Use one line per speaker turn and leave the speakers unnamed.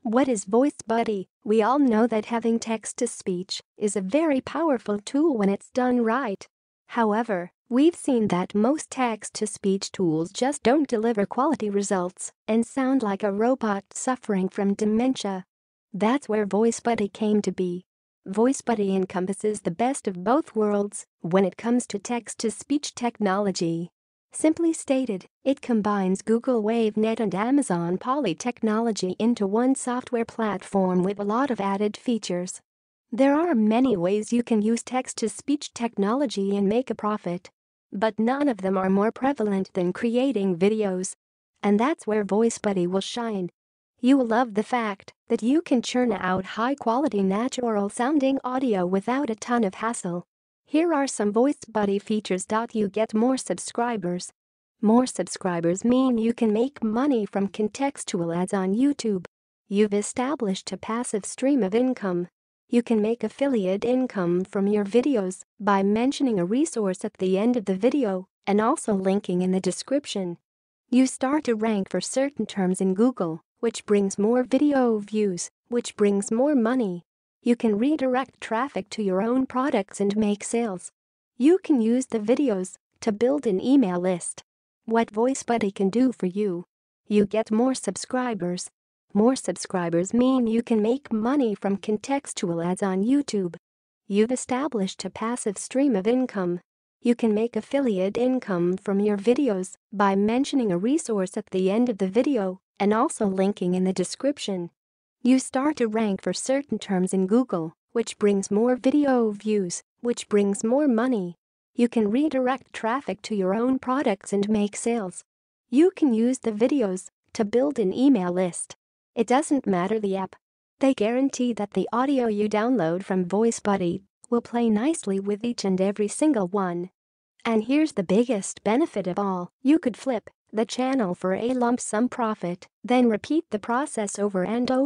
What is VoiceBuddy? We all know that having text-to-speech is a very powerful tool when it's done right. However, we've seen that most text-to-speech tools just don't deliver quality results and sound like a robot suffering from dementia. That's where VoiceBuddy came to be. VoiceBuddy encompasses the best of both worlds when it comes to text-to-speech technology. Simply stated, it combines Google WaveNet and Amazon Poly technology into one software platform with a lot of added features. There are many ways you can use text-to-speech technology and make a profit, but none of them are more prevalent than creating videos. And that's where VoiceBuddy will shine. You will love the fact that you can churn out high-quality natural-sounding audio without a ton of hassle. Here are some VoiceBuddy features. You get more subscribers. More subscribers mean you can make money from contextual ads on YouTube. You've established a passive stream of income. You can make affiliate income from your videos by mentioning a resource at the end of the video and also linking in the description. You start to rank for certain terms in Google, which brings more video views, which brings more money. You can redirect traffic to your own products and make sales. You can use the videos to build an email list. What VoiceBuddy can do for you: you get more subscribers. More subscribers mean you can make money from contextual ads on YouTube. You've established a passive stream of income. You can make affiliate income from your videos by mentioning a resource at the end of the video and also linking in the description. You start to rank for certain terms in Google, which brings more video views, which brings more money. You can redirect traffic to your own products and make sales. You can use the videos to build an email list. It doesn't matter the app. They guarantee that the audio you download from VoiceBuddy will play nicely with each and every single one. And here's the biggest benefit of all: you could flip the channel for a lump sum profit, then repeat the process over and over